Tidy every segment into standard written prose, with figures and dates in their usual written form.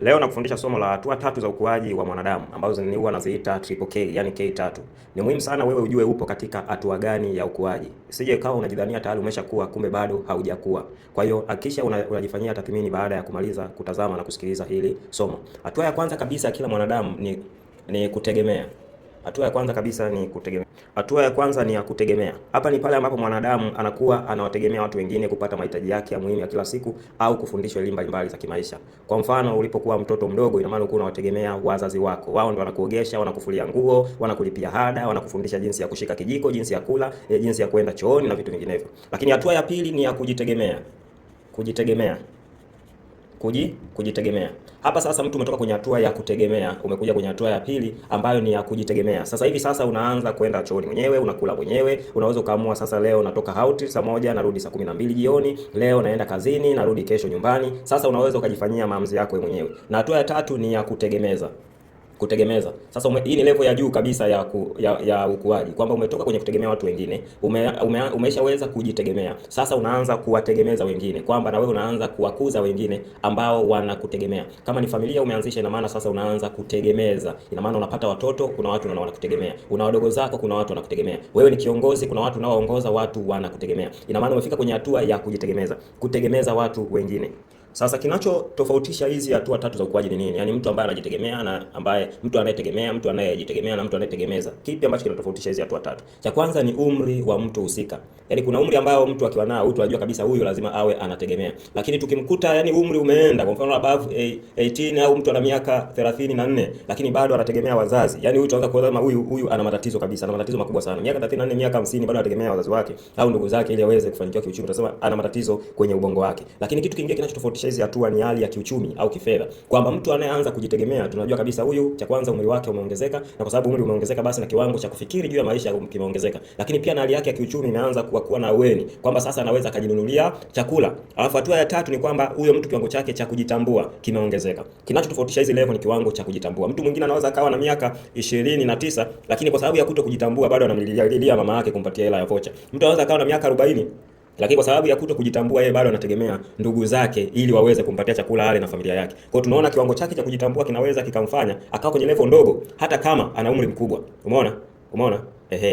Leo nakufundisha somo la hatua tatu za ukuaji wa mwanadamu ambazo ni huwa naziita triple K, yani K tatu. Ni muhimu sana wewe ujue upo katika hatua gani ya ukuaji. Usije ikawa unajidhania tayari umeshakuwa kumbe bado haujakuwa. Kwa hiyo hakikisha unajifanyia tathmini baada ya kumaliza kutazama na kusikiliza hili somo. Hatua ya kwanza kabisa kila mwanadamu ni kutegemea. Hatua ya kwanza kabisa ni kutegemea. Hatua ya kwanza ni ya kutegemea. Hapa ni pale ambapo mwanadamu anakuwa anawategemea watu wengine kupata mahitaji yake ya muhimu ya kila siku au kufundishwa elimu mbalimbali za kimaisha. Kwa mfano, ulipokuwa mtoto mdogo, ina maana ulikuwa unawategemea wazazi wako. Wao ndio wanakuogesha, wanakufulia nguo, wanakulipia ada, wanakufundisha jinsi ya kushika kijiko, jinsi ya kula, jinsi ya kwenda chooni na vitu vinginevyo. Lakini hatua ya pili ni ya kujitegemea. Kujitegemea. Hapa sasa mtu umetoka kwenye hatua ya kutegemea, umekuja kwenye hatua ya pili ambayo ni ya kujitegemea. Sasa hivi sasa unaanza kwenda chooni mwenyewe, unakula mwenyewe, unaweza ukaamua sasa leo natoka out saa moja narudi saa 12 jioni, leo naenda kazini narudi kesho nyumbani. Sasa unaweza ukajifanyia maamuzi yako wewe mwenyewe. Na hatua ya tatu ni ya kutegemeza. Sasa hii ni level ya juu kabisa ya ukuaji, kwamba umetoka kwenye kutegemea watu wengine, umeshaweza kujitegemea. Sasa unaanza kuwategemeza wengine, kwamba na wewe unaanza kuwakuza wengine ambao wanakutegemea. Kama ni familia umeanzisha, ina maana sasa unaanza kutegemeza. Ina maana unapata watoto, kuna watu wanakutegemea. Una wadogo zako, kuna watu wanakutegemea. Wewe ni kiongozi, kuna watu unaoongoza, watu wanakutegemea. Ina maana umefika kwenye hatua ya kujitegemeza, kutegemeza watu wengine. Sasa kinachotofautisha hizi hatua tatu za ukuaji ni nini? Yaani mtu ambaye anajitegemea na mtu anayetegemea, mtu anayejitegemea na mtu anayetegemeza. Kipi ambacho kinatofautisha hizi hatua tatu? Cha kwanza ni umri wa mtu husika. Yaani kuna umri ambao mtu akiwa nao, mtu anajua kabisa huyu lazima awe anategemea. Lakini tukimkuta yani umri umeenda, kwa mfano above 18 au mtu ana miaka 34, lakini bado anategemea wazazi. Yaani huyu tuanza kuona huyu ana matatizo kabisa, ana matatizo makubwa sana. Miaka 34, miaka 50 bado anategemea wazazi wake au ndugu zake ili aweze kufanikiwa kiuchumi. Tunasema ana matatizo kwenye ubongo wake. Lakini kitu kingine kinachotofautisha hizi hatua ni hali ya kiuchumi au kifedha, kwamba mtu anayeanza kujitegemea tunajua kabisa huyu, cha kwanza umri wake umeongezeka, na kwa sababu umri umeongezeka basi na kiwango cha kufikiri juu ya maisha kimeongezeka. Lakini pia na hali yake ya kiuchumi imeanza kuwa na aweni, kwamba sasa anaweza akajinunulia chakula. Alafu hatua ya tatu ni kwamba huyo mtu kiwango chake cha kujitambua kimeongezeka. Kinachotofautisha hizi level ni kiwango cha kujitambua. Mtu mwingine anaweza akawa na miaka 29, lakini kwa sababu ya kutokujitambua bado anamlilia mama yake kumpatia hela ya vocha. Mtu anaweza akawa na miaka 40, lakini kwa sababu ya kujitambua yeye bado anategemea ndugu zake ili waweze kumpatia chakula ale na familia yake. Kwa hiyo tunaona kiwango chake cha kujitambua kinaweza kikamfanya akawa kwenye level ndogo hata kama ana umri mkubwa. Umeona?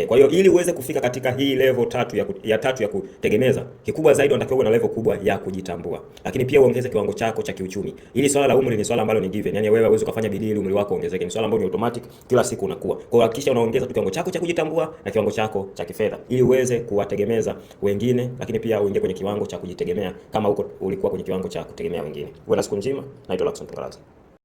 Kwa hiyo ili uweze kufika katika hii level tatu ya kutegemeza, kikubwa zaidi unatakiwa uwe na level kubwa ya kujitambua. Lakini pia uongeze kiwango chako cha kiuchumi. Ili swala la umri ni swala ambalo ni given. Yaani wewe huwezi kufanya bidii ili umri wako ongezeke. Ni swala ambalo ni automatic, kila siku unakuwa. Kwa hiyo hakikisha unaongeza kiwango chako cha kujitambua na kiwango chako cha kifedha ili uweze kuwategemeza wengine, lakini pia uingie kwenye kiwango cha kujitegemea kama ulikuwa kwenye kiwango cha kutegemea wengine. Uwe na siku njema. Naitwa Lacson Pangalazi.